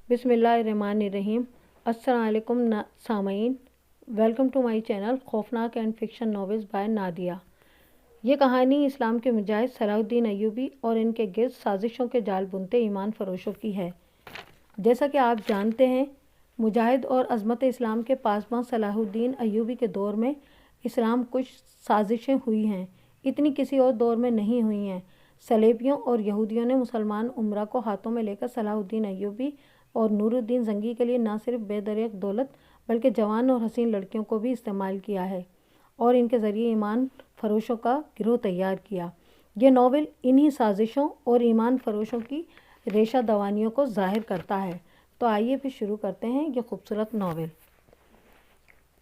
बिस्मिल्लाहिर्रहमानिर्रहीम। अस्सलाम वालेकुम सामईन, वेलकम टू माय चैनल खौफनाक and fiction novels by Nadia. ये कहानी इस्लाम के मुजाहिद सलाहुद्दीन अय्यूबी और इनके गिर्द साजिशों के जाल बुनते ईमान फरोशों की है। जैसा कि आप जानते हैं, मुजाहिद और अज़मत इस्लाम के पासबां सलाहुद्दीन अय्यूबी के दौर में इस्लाम कुछ साजिशें हुई हैं, इतनी किसी और दौर में नहीं हुई हैं। सलेबियों और यहूदियों ने मुसलमान उमरा को हाथों में लेकर सलाहुद्दीन अय्यूबी और नूरुद्दीन जंगी के लिए न सिर्फ बेदरिक दौलत बल्कि जवान और हसीन लड़कियों को भी इस्तेमाल किया है और इनके ज़रिए ईमान फरोशों का गिरोह तैयार किया। ये नावल इन्हीं साजिशों और ईमान फरोशों की रेशा दवानियों को ज़ाहिर करता है। तो आइए फिर शुरू करते हैं ये खूबसूरत नावल।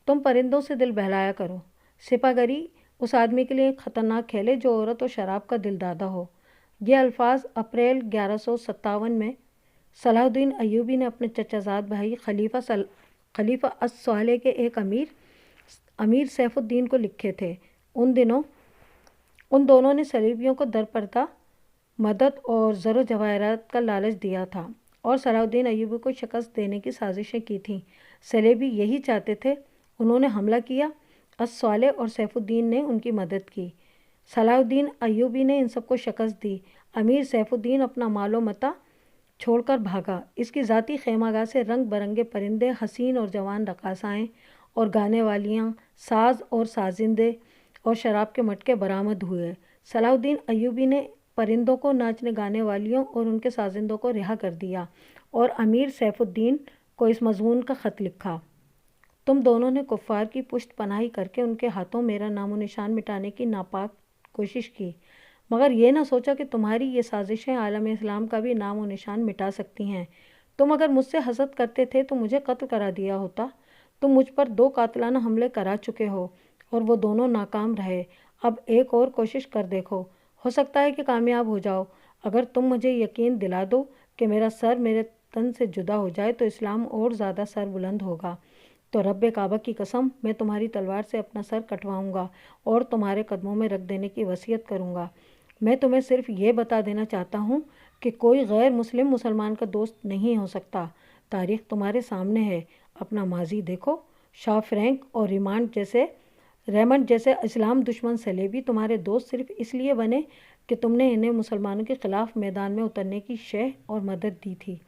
तुम परिंदों से दिल बहलाया करो। सिपागरी उस आदमी के लिए ख़तरनाक खेल है जो औरत और शराब का दिलदादा हो। ये अल्फाज अप्रैल 1157 में सलाहुद्दीन अय्यूबी ने अपने चचाजाद भाई खलीफा अस-सालेह के एक अमीर सैफुद्दीन को लिखे थे। उन दिनों उन दोनों ने सलीबियों को दरपर्दा मदद और ज़रो जवाहरात का लालच दिया था और सलाहुद्दीन अय्यूबी को शिकस्त देने की साजिशें की थीं। सलेबी यही चाहते थे। उन्होंने हमला किया। अस-सालेह और सैफुद्दीन ने उनकी मदद की। सलाहुद्दीन अय्यूबी ने इन सबको शिकस्त दी। अमीर सैफुद्दीन अपना मालो मता छोड़कर भागा। इसकी ज़ाती खेमागाह से रंग बरंगे परिंदे, हसीन और जवान रक़ासाएँ और गाने वालियाँ, साज और साजिंदे और शराब के मटके बरामद हुए। सलाहुद्दीन अय्यूबी ने परिंदों को, नाचने गाने वालियों और उनके साजिंदों को रिहा कर दिया और अमीर सैफुद्दीन को इस मज़मून का ख़त लिखा। तुम दोनों ने कुफ़ार की पुष्ट पनाही करके उनके हाथों मेरा नामो निशान मिटाने की नापाक कोशिश की, मगर ये ना सोचा कि तुम्हारी ये साजिशें आलम इस्लाम का भी नाम और निशान मिटा सकती हैं। तुम अगर मुझसे हसद करते थे तो मुझे कत्ल करा दिया होता। तुम मुझ पर 2 कातिलाना हमले करा चुके हो और वो दोनों नाकाम रहे। अब एक और कोशिश कर देखो, हो सकता है कि कामयाब हो जाओ। अगर तुम मुझे यकीन दिला दो कि मेरा सर मेरे तन से जुदा हो जाए तो इस्लाम और ज़्यादा सर बुलंद होगा, तो रब्बे काबा की कसम मैं तुम्हारी तलवार से अपना सर कटवाऊँगा और तुम्हारे कदमों में रख देने की वसीयत करूँगा। मैं तुम्हें सिर्फ ये बता देना चाहता हूँ कि कोई गैर मुस्लिम मुसलमान का दोस्त नहीं हो सकता। तारीख़ तुम्हारे सामने है। अपना माजी देखो। शाह फ्रैंक और रेमंड जैसे इस्लाम दुश्मन सलेबी तुम्हारे दोस्त सिर्फ इसलिए बने कि तुमने इन्हें मुसलमानों के ख़िलाफ़ मैदान में उतरने की शह और मदद दी थी।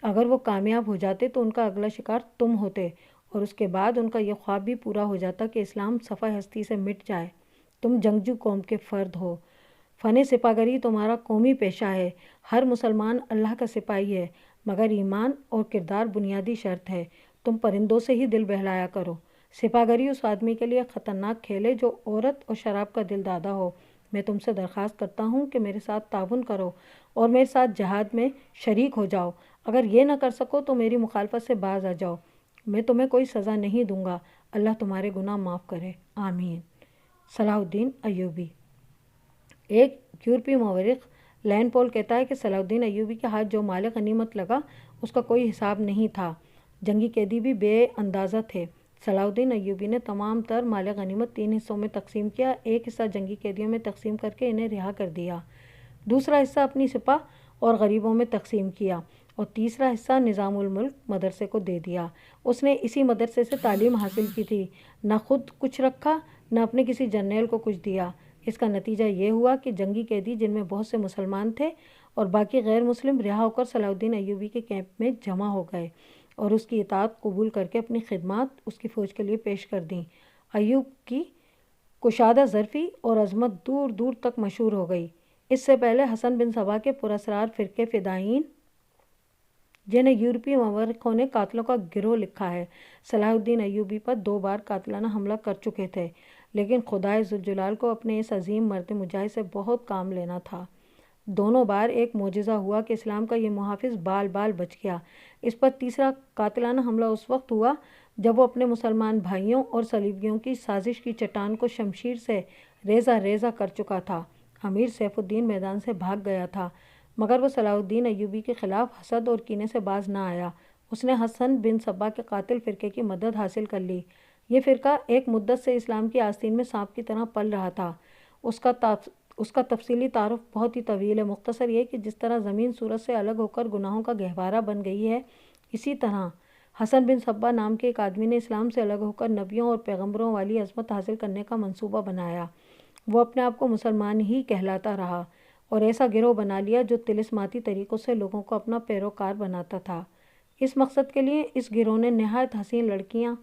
अगर वो कामयाब हो जाते तो उनका अगला शिकार तुम होते और उसके बाद उनका ये ख्वाब भी पूरा हो जाता कि इस्लाम सफ़ा हस्ती से मिट जाए। तुम जंगजू कौम के फ़र्द हो। फ़न सिपागरी तुम्हारा कौमी पेशा है। हर मुसलमान अल्लाह का सिपाही है, मगर ईमान और किरदार बुनियादी शर्त है। तुम परिंदों से ही दिल बहलाया करो। सिपागरी उस आदमी के लिए ख़तरनाक खेल है जो औरत और शराब का दिलदादा हो। मैं तुमसे दरख्वास्त करता हूँ कि मेरे साथ ताउन करो और मेरे साथ जहाद में शरीक हो जाओ। अगर ये न कर सको तो मेरी मुखालफत से बाज आ जाओ। मैं तुम्हें कोई सज़ा नहीं दूँगा। अल्लाह तुम्हारे गुनाह माफ़ करे, आमीन। सलाहुद्दीन अय्यूबी। एक यूरोपीय मौरिख लैंड पॉल कहता है कि सलाहुद्दीन अय्यूबी के हाथ जो माल गनीमत लगा उसका कोई हिसाब नहीं था। जंगी कैदी भी बेअंदाज़ा थे। सलाहुद्दीन अय्यूबी ने तमाम तर माल गनीमत 3 हिस्सों में तकसीम किया। एक हिस्सा जंगी कैदियों में तकसीम करके इन्हें रिहा कर दिया, दूसरा हिस्सा अपनी सिपा और गरीबों में तकसीम किया और तीसरा हिस्सा निज़ामुल मुल्क मदरसे को दे दिया। उसने इसी मदरसे से तालीम हासिल की थी। न खुद कुछ रखा, न अपने किसी जर्नैल को कुछ दिया। इसका नतीजा ये हुआ कि जंगी कैदी, जिनमें बहुत से मुसलमान थे और बाकी गैर मुस्लिम, रिहा होकर सलाहुद्दीन अय्यूबी के कैंप में जमा हो गए और उसकी इताअत कबूल करके अपनी खिदमत उसकी फ़ौज के लिए पेश कर दी। अय्यूब की कुशादा ज़रफ़ी और अज़मत दूर दूर तक मशहूर हो गई। इससे पहले हसन बिन सबा के पुरअसरार फ़िरक़े फ़िदायीन, जिन्हें यूरोपीय मौरिख़ों ने कातलों का गिरोह लिखा है, सलाहुद्दीन अय्यूबी पर 2 बार कातिलाना हमला कर चुके थे, लेकिन खुदाए ज़ुलजलाल को अपने इस अजीम मर्द मुजाहिद से बहुत काम लेना था। दोनों बार एक मोजिज़ा हुआ कि इस्लाम का ये मुहाफ़िज़ बाल बाल बच गया। इस पर तीसरा कातिलाना हमला उस वक्त हुआ जब वो अपने मुसलमान भाइयों और सलीबियों की साजिश की चट्टान को शमशीर से रेज़ा रेज़ा कर चुका था। अमीर सैफुद्दीन मैदान से भाग गया था, मगर वो सलाहुद्दीन अय्यूबी के ख़िलाफ़ हसद और कीने से बाज ना आया। उसने हसन बिन सबा के कातिल फ़िरक़े की मदद हासिल कर ली। ये फ़िरका एक मुद्दत से इस्लाम की आस्तीन में सांप की तरह पल रहा था। उसका तफसीली तारुफ बहुत ही तवील है। मुख्तसर ये कि जिस तरह ज़मीन सूरज से अलग होकर गुनाहों का गहवारा बन गई है, اسی طرح حسن بن صبا نام کے ایک آدمی نے اسلام سے الگ ہو کر نبیوں اور پیغمبروں والی عظمت حاصل کرنے کا منصوبہ بنایا۔ وہ اپنے آپ کو مسلمان ہی کہلاتا رہا اور ایسا گروہ بنا لیا جو طلسماتی طریقوں سے لوگوں کو اپنا پیروکار بناتا تھا۔ اس مقصد کے لیے اس گروہ نے نہایت حسین لڑکیاں،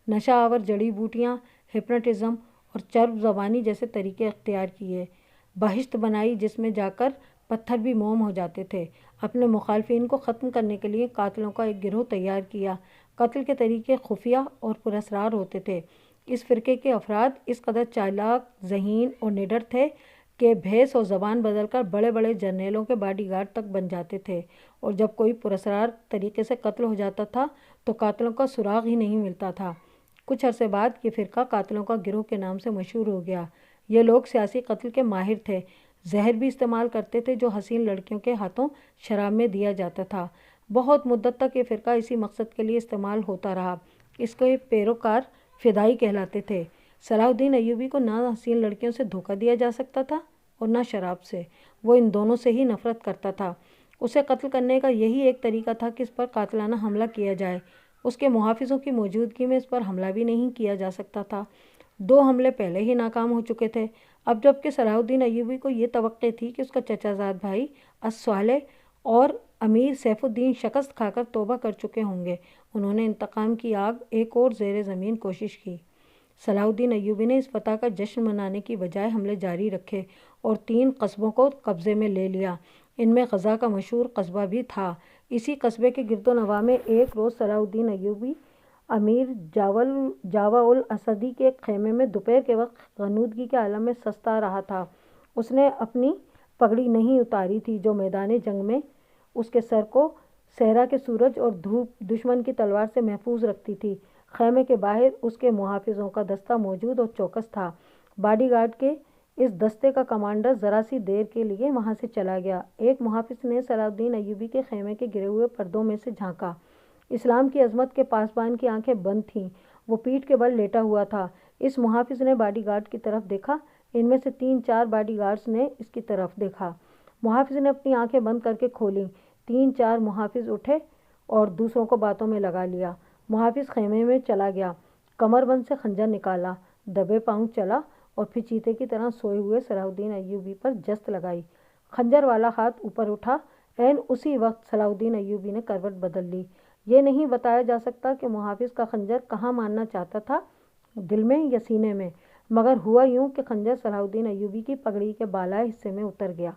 نشہ آور جڑی بوٹیاں، ہپنوٹزم اور چرب زبانی جیسے طریقے اختیار کیے۔ بہشت بنائی جس میں جا کر پتھر بھی موم ہو جاتے تھے۔ اپنے مخالفین کو ختم کرنے کے لیے قاتلوں کا ایک گروہ تیار کیا۔ قتل کے طریقے خفیہ اور پراسرار ہوتے تھے۔ اس فرقے کے افراد اس قدر چالاک، ذہین اور نڈر تھے کہ بھیس اور زبان بدل کر بڑے بڑے جرنیلوں کے باڈی گارڈ تک بن جاتے تھے، اور جب کوئی پراسرار طریقے سے قتل ہو جاتا تھا تو قاتلوں کا سراغ ہی نہیں ملتا تھا۔ کچھ عرصے بعد یہ فرقہ قاتلوں کا گروہ کے نام سے مشہور ہو گیا۔ یہ لوگ سیاسی قتل کے ماہر تھے، زہر بھی استعمال کرتے تھے جو حسین لڑکیوں کے ہاتھوں شراب میں دیا جاتا تھا۔ بہت مدت تک یہ فرقہ اسی مقصد کے لیے استعمال ہوتا رہا۔ اس کے پیروکار فدائی کہلاتے تھے۔ صلاح الدین ایوبی کو نہ حسین لڑکیوں سے دھوکہ دیا جا سکتا تھا اور نہ شراب سے۔ وہ ان دونوں سے ہی نفرت کرتا تھا۔ اسے قتل کرنے کا یہی ایک طریقہ تھا کہ اس پر قاتلانہ حملہ کیا جائے۔ اس کے محافظوں کی موجودگی میں اس پر حملہ بھی نہیں کیا جا سکتا تھا۔ 2 حملے پہلے ہی ناکام ہو چکے تھے۔ اب جبکہ صلاح الدین ایوبی کو یہ توقع تھی کہ اس کا چچا زاد بھائی الصالح اور امیر سیف الدین شکست کھا کر توبہ کر چکے ہوں گے، انہوں نے انتقام کی آگ ایک اور زیر زمین کوشش کی۔ صلاح الدین ایوبی نے اس فتح کا جشن منانے کی بجائے حملے جاری رکھے اور 3 قصبوں کو قبضے میں لے لیا۔ ان میں غزہ کا مشہور قصبہ بھی تھا۔ اسی قصبے کے گرد و نواح میں ایک روز صلاح الدین ایوبی امیر جاوا الاسدی کے خیمے میں دوپہر کے وقت غنودگی کے عالم میں سستا رہا تھا۔ اس نے اپنی پگڑی نہیں اتاری تھی جو میدان جنگ میں اس کے سر کو صحرا کے سورج اور دھوپ دشمن کی تلوار سے محفوظ رکھتی تھی۔ خیمے کے باہر اس کے محافظوں کا دستہ موجود اور چوکس تھا۔ باڈی گارڈ کے اس دستے کا کمانڈر ذرا سی دیر کے لیے وہاں سے چلا گیا۔ ایک محافظ نے صلاح الدین ایوبی کے خیمے کے گرے ہوئے پردوں میں سے جھانکا۔ اسلام کی عظمت کے پاسبان کی آنکھیں بند تھیں۔ وہ پیٹھ کے بل لیٹا ہوا تھا۔ اس محافظ نے باڈی گارڈ کی طرف دیکھا۔ ان میں سے 3-4 باڈی گارڈز نے اس کی طرف دیکھا۔ محافظ نے اپنی آنکھیں بند کر کے کھولیں۔ 3-4 محافظ اٹھے اور دوسروں کو باتوں میں لگا لیا۔ محافظ خیمے میں چلا گیا، کمر بند سے خنجر نکالا، دبے پاؤں چلا اور پھر چیتے کی طرح سوئے ہوئے صلاح الدین ایوبی پر جست لگائی۔ خنجر والا ہاتھ اوپر اٹھا۔ عین اسی وقت صلاح الدین ایوبی نے کروٹ بدل لی۔ یہ نہیں بتایا جا سکتا کہ محافظ کا خنجر کہاں مارنا چاہتا تھا، دل میں یا سینے میں، مگر ہوا یوں کہ خنجر صلاح الدین ایوبی کی پگڑی کے بالائے حصے میں اتر گیا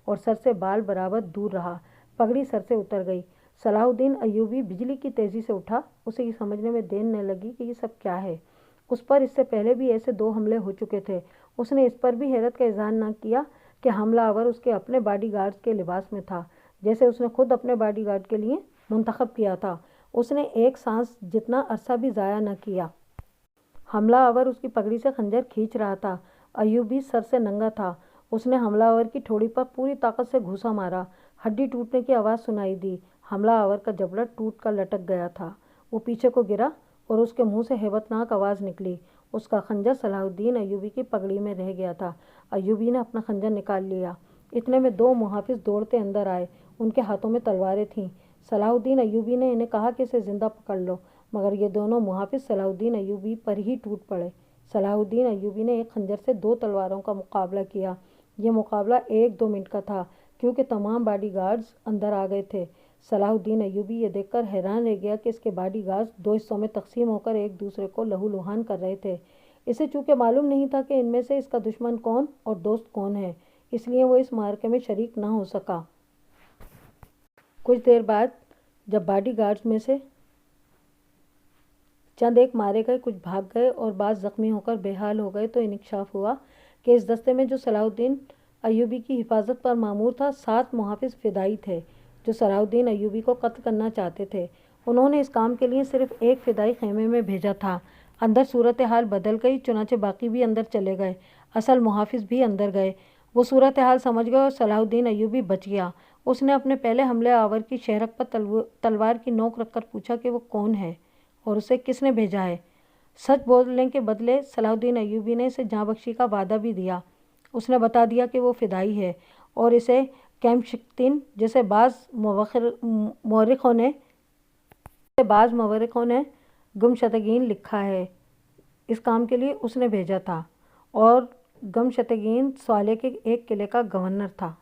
اور سر سے بال برابر دور رہا۔ پگڑی سر سے اتر گئی۔ صلاح الدین ایوبی بجلی کی تیزی سے اٹھا۔ اسے یہ سمجھنے میں دیر نہ لگی کہ یہ سب کیا ہے۔ اس پر اس سے پہلے بھی ایسے 2 حملے ہو چکے تھے۔ اس نے اس پر بھی حیرت کا اظہار نہ کیا کہ حملہ آور اس کے اپنے باڈی گارڈز کے لباس میں تھا، جیسے اس نے خود اپنے باڈی گارڈ کے لیے منتخب کیا تھا۔ اس نے ایک سانس جتنا عرصہ بھی ضائع نہ کیا۔ حملہ آور اس کی پگڑی سے خنجر کھینچ رہا تھا۔ ایوبی سر سے ننگا تھا۔ اس نے حملہ آور کی ٹھوڑی پر پوری طاقت سے گھوسا مارا۔ ہڈی ٹوٹنے کی آواز سنائی دی۔ حملہ آور کا جبڑا ٹوٹ کر لٹک گیا تھا۔ وہ پیچھے کو گرا اور اس کے منہ سے ہیبت ناک آواز نکلی۔ اس کا خنجر صلاح الدین ایوبی کی پگڑی میں رہ گیا تھا۔ ایوبی نے اپنا خنجر نکال لیا۔ اتنے میں 2 محافظ دوڑتے اندر آئے۔ ان کے ہاتھوں میں تلواریں تھیں۔ صلاح الدین ایوبی نے انہیں کہا کہ اسے زندہ پکڑ لو، مگر یہ دونوں محافظ صلاح الدین ایوبی پر ہی ٹوٹ پڑے۔ صلاح الدین ایوبی نے ایک خنجر سے 2 تلواروں کا مقابلہ کیا۔ یہ مقابلہ 1-2 منٹ کا تھا کیونکہ تمام باڈی گارڈز اندر آ گئے تھے۔ صلاح الدین ایوبی یہ دیکھ کر حیران رہ گیا کہ اس کے باڈی گارڈز 2 حصوں میں تقسیم ہو کر ایک دوسرے کو لہو لہان کر رہے تھے۔ اسے چونکہ معلوم نہیں تھا کہ ان میں سے اس کا دشمن کون اور دوست کون ہے، اس لیے وہ اس معرکے میں شریک نہ ہو سکا۔ کچھ دیر بعد جب باڈی گارڈز میں سے چند ایک مارے گئے، کچھ بھاگ گئے اور بعض زخمی ہو کر بے حال ہو گئے تو انکشاف ہوا کہ اس دستے میں جو صلاح الدین ایوبی کی حفاظت پر مامور تھا، 7 محافظ فدائی تھے جو صلاح الدین ایوبی کو قتل کرنا چاہتے تھے۔ انہوں نے اس کام کے لیے صرف ایک فدائی خیمے میں بھیجا تھا۔ اندر صورتحال بدل گئی، چنانچہ باقی بھی اندر چلے گئے، اصل محافظ بھی اندر گئے۔ وہ صورتحال سمجھ گئے اور صلاح الدین ایوبی بچ گیا۔ اس نے اپنے پہلے حملے آور کی شہرک پر تلوار کی نوک رکھ کر پوچھا کہ وہ کون ہے اور اسے کس نے بھیجا ہے۔ سچ بولنے کے بدلے صلاح الدین ایوبی نے اسے جاں بخشی کا وعدہ بھی دیا۔ اس نے بتا دیا کہ وہ فدائی ہے اور اسے کیمشکتین جیسے بعض مورخوں نے جسے بعض مورخوں نے گمشتگین لکھا ہے، اس کام کے لیے اس نے بھیجا تھا، اور گمشتگین صالح کے ایک قلعے کا گورنر تھا۔